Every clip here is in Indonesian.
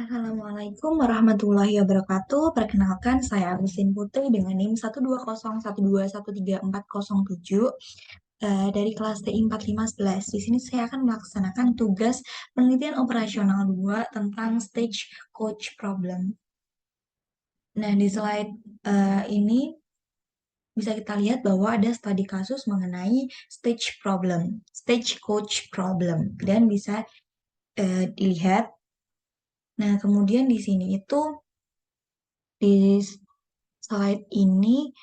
Assalamualaikum warahmatullahi wabarakatuh. Perkenalkan, saya Agustin Putri dengan NIM 12012134407 dari kelas TI 4511. Di sini saya akan melaksanakan tugas penelitian operasional 2 tentang stage coach problem. Nah, di slide ini bisa kita lihat bahwa ada studi kasus mengenai stage coach problem, dan bisa dilihat. Nah, kemudian di sini itu di slide ini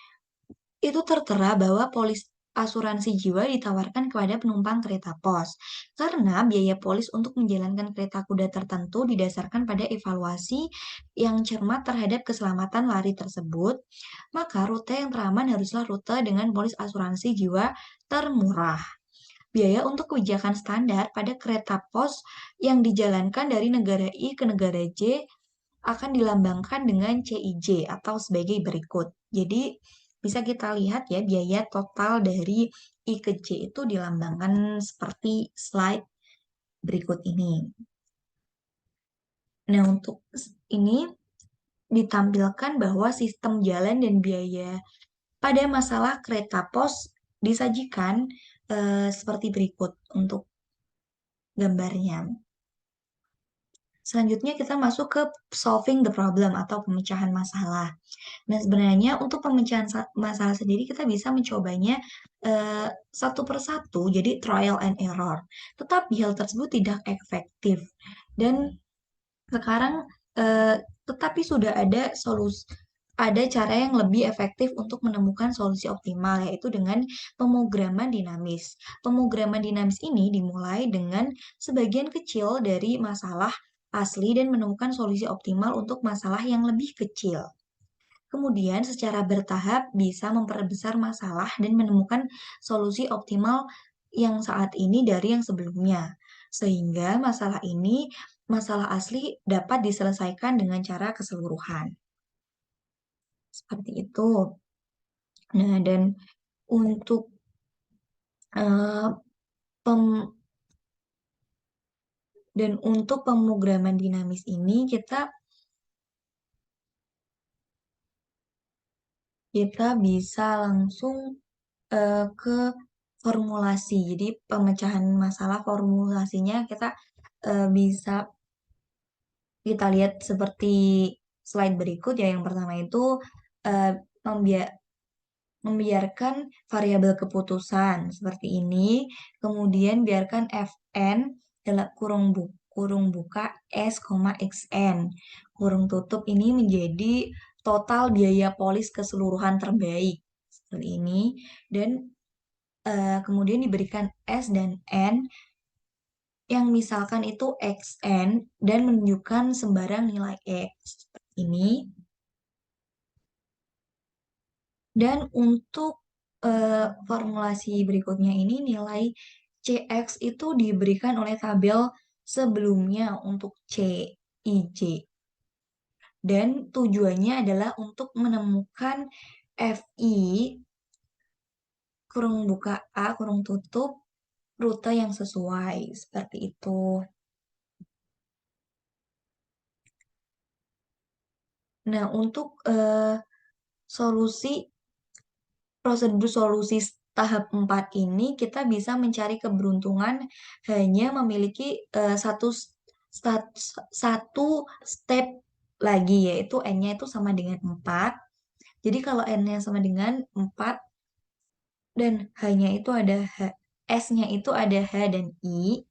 itu tertera bahwa polis asuransi jiwa ditawarkan kepada penumpang kereta pos karena biaya polis untuk menjalankan kereta kuda tertentu didasarkan pada evaluasi yang cermat terhadap keselamatan lari tersebut, maka rute yang teraman haruslah rute dengan polis asuransi jiwa termurah. Biaya untuk kebijakan standar pada kereta pos yang dijalankan dari negara I ke negara J akan dilambangkan dengan CIJ atau sebagai berikut. Jadi bisa kita lihat ya, biaya total dari I ke J itu dilambangkan seperti slide berikut ini. Nah, untuk ini ditampilkan bahwa sistem jalan dan biaya pada masalah kereta pos disajikan seperti berikut untuk gambarnya. Selanjutnya kita masuk ke solving the problem atau pemecahan masalah. Nah, sebenarnya untuk pemecahan masalah sendiri kita bisa mencobanya satu persatu, jadi trial and error. Tetapi hal tersebut tidak efektif. Dan sekarang tetapi sudah ada ada cara yang lebih efektif untuk menemukan solusi optimal, yaitu dengan pemrograman dinamis. Pemrograman dinamis ini dimulai dengan sebagian kecil dari masalah asli dan menemukan solusi optimal untuk masalah yang lebih kecil. Kemudian secara bertahap bisa memperbesar masalah dan menemukan solusi optimal yang saat ini dari yang sebelumnya. Sehingga masalah asli dapat diselesaikan dengan cara keseluruhan. Seperti itu. Nah, dan untuk eh, pem- pemrograman dinamis ini kita bisa langsung ke formulasi. Jadi pemecahan masalah formulasinya bisa kita lihat seperti slide berikut ya. Yang pertama itu eh, membia- membiarkan variabel keputusan seperti ini, kemudian biarkan Fn dalam kurung buka S, Xn, kurung tutup ini menjadi total biaya polis keseluruhan terbaik seperti ini, dan kemudian diberikan S dan N yang misalkan itu Xn dan menunjukkan sembarang nilai X seperti ini. Dan untuk formulasi berikutnya ini nilai Cx itu diberikan oleh tabel sebelumnya untuk Cij. Dan tujuannya adalah untuk menemukan Fi kurung buka A kurung tutup rute yang sesuai seperti itu. Nah, untuk solusi prosedur solusi tahap 4 ini kita bisa mencari keberuntungan hanya memiliki satu step lagi, yaitu N-nya itu sama dengan 4. Jadi kalau N-nya sama dengan 4 dan H-nya itu ada S-nya itu ada H dan I.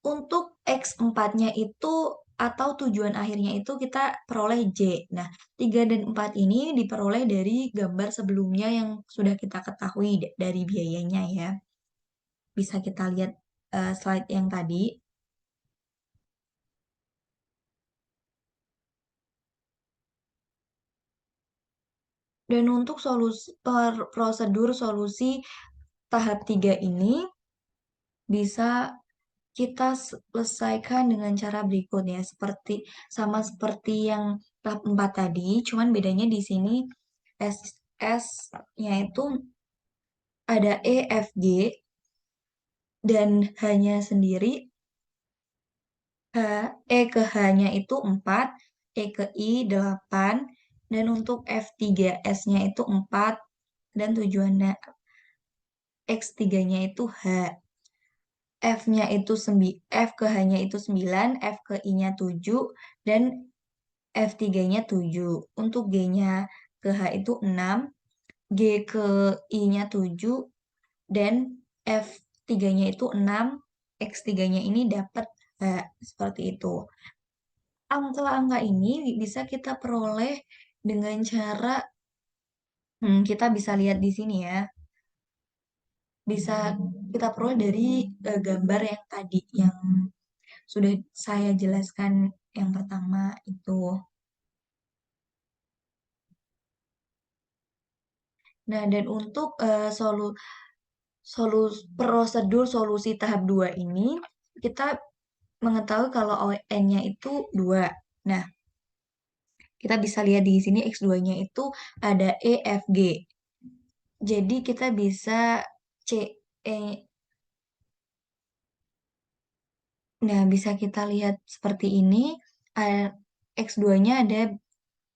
Untuk X4-nya itu atau tujuan akhirnya itu kita peroleh J. Nah, 3 dan 4 ini diperoleh dari gambar sebelumnya yang sudah kita ketahui dari biayanya ya. Bisa kita lihat slide yang tadi. Dan untuk prosedur solusi tahap 3 ini bisa kita selesaikan dengan cara berikutnya, sama seperti yang tahap 4 tadi, cuman bedanya di sini S S-nya itu ada E, F, G, dan H-nya sendiri, H, E ke H-nya itu 4, E ke I 8, dan untuk F3S-nya itu 4, dan tujuannya X3-nya itu H. F-nya itu F ke H-nya itu 9, F ke I-nya 7, dan F3-nya 7. Untuk G-nya ke H itu 6, G ke I-nya 7, dan F3-nya itu 6, X3-nya ini dapat H. Seperti itu. Angka-angka ini bisa kita peroleh dengan cara, kita bisa lihat di sini ya. Bisa kita peroleh dari gambar yang tadi, yang sudah saya jelaskan yang pertama itu. Nah, dan untuk prosedur solusi tahap 2 ini, kita mengetahui kalau n-nya itu 2. Nah, kita bisa lihat di sini X2-nya itu ada E, F, G. Jadi kita bisa C, E. Nah, bisa kita lihat seperti ini. eh, X2-nya ada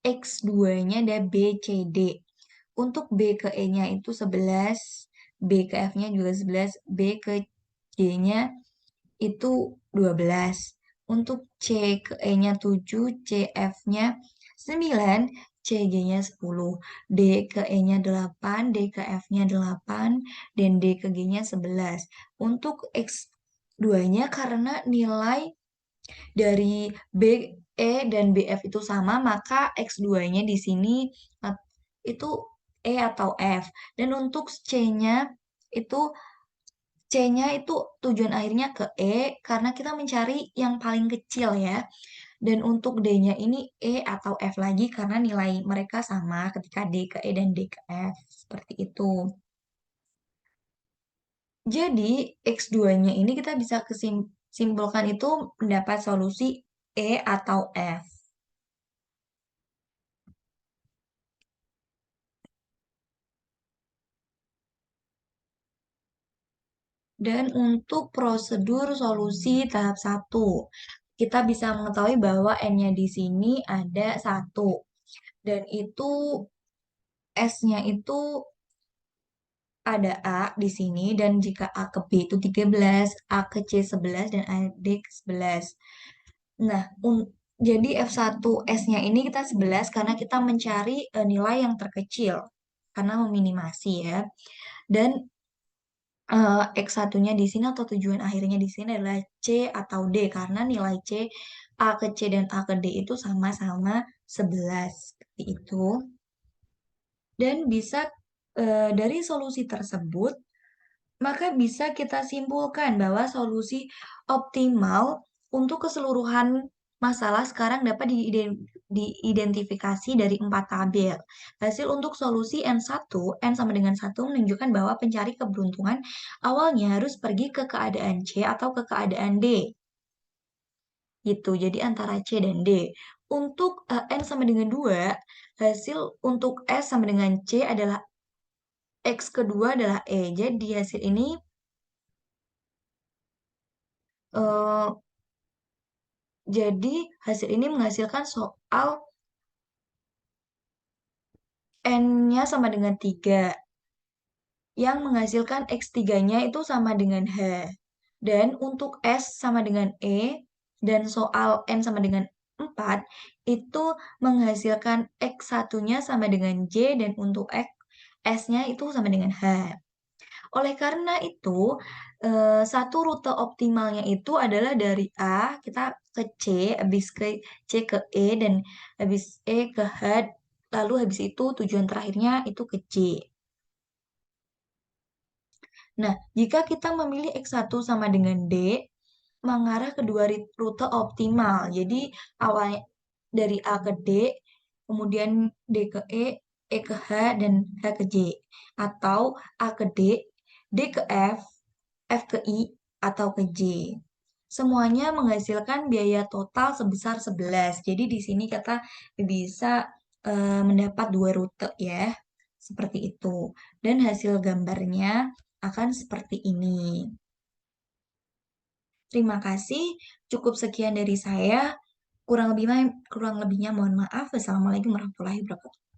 X2-nya ada B, C, D. Untuk B ke E-nya itu 11, B ke F-nya juga 11, B ke G-nya itu 12. Untuk C ke E-nya 7, C F-nya 9, C G-nya 10, D ke E-nya 8, D ke F-nya 8, dan D ke G-nya 11. Untuk X2-nya karena nilai dari B, E, dan BF itu sama, maka X2-nya di sini itu E atau F. Dan untuk C-nya itu C-nya itu tujuan akhirnya ke E karena kita mencari yang paling kecil ya. Dan untuk D-nya ini E atau F lagi karena nilai mereka sama ketika D ke E dan D ke F. Seperti itu. Jadi X2-nya ini kita bisa simpulkan itu mendapat solusi E atau F. Dan untuk prosedur solusi tahap satu, kita bisa mengetahui bahwa N-nya di sini ada 1. Dan itu S-nya itu ada A di sini, dan jika A ke B itu 13, A ke C 11, dan A D ke 11. Nah, jadi F1 S-nya ini kita 11 karena kita mencari nilai yang terkecil, karena meminimasi ya. Dan X1-nya di sini atau tujuan akhirnya di sini adalah C atau D karena nilai C, A ke C dan A ke D itu sama-sama 11 seperti itu. Dan bisa dari solusi tersebut maka bisa kita simpulkan bahwa solusi optimal untuk keseluruhan masalah sekarang dapat diidentifikasi dari 4 tabel. Hasil untuk solusi N1, N sama dengan 1 menunjukkan bahwa pencari keberuntungan awalnya harus pergi ke keadaan C atau ke keadaan D. Gitu, jadi antara C dan D. Untuk N sama dengan 2, hasil untuk S sama dengan C adalah X kedua adalah E. Jadi hasil ini eh, Jadi hasil ini menghasilkan soal N-nya sama dengan 3 yang menghasilkan X3-nya itu sama dengan H. Dan untuk S sama dengan E dan soal N sama dengan 4 itu menghasilkan X1-nya sama dengan J dan untuk S-nya itu sama dengan H. Oleh karena itu, satu rute optimalnya itu adalah dari A, kita ke C, habis ke C ke E, dan habis E ke H, lalu habis itu tujuan terakhirnya itu ke C. Nah, jika kita memilih X1 sama dengan D, mengarah ke dua rute optimal. Jadi, awalnya dari A ke D, kemudian D ke E ke H, dan H ke J. Atau A ke D, D ke F, F ke I, atau ke J. Semuanya menghasilkan biaya total sebesar 11. Jadi di sini kita bisa mendapat dua rute ya. Seperti itu. Dan hasil gambarnya akan seperti ini. Terima kasih. Cukup sekian dari saya. Kurang lebihnya mohon maaf. Wassalamualaikum warahmatullahi wabarakatuh.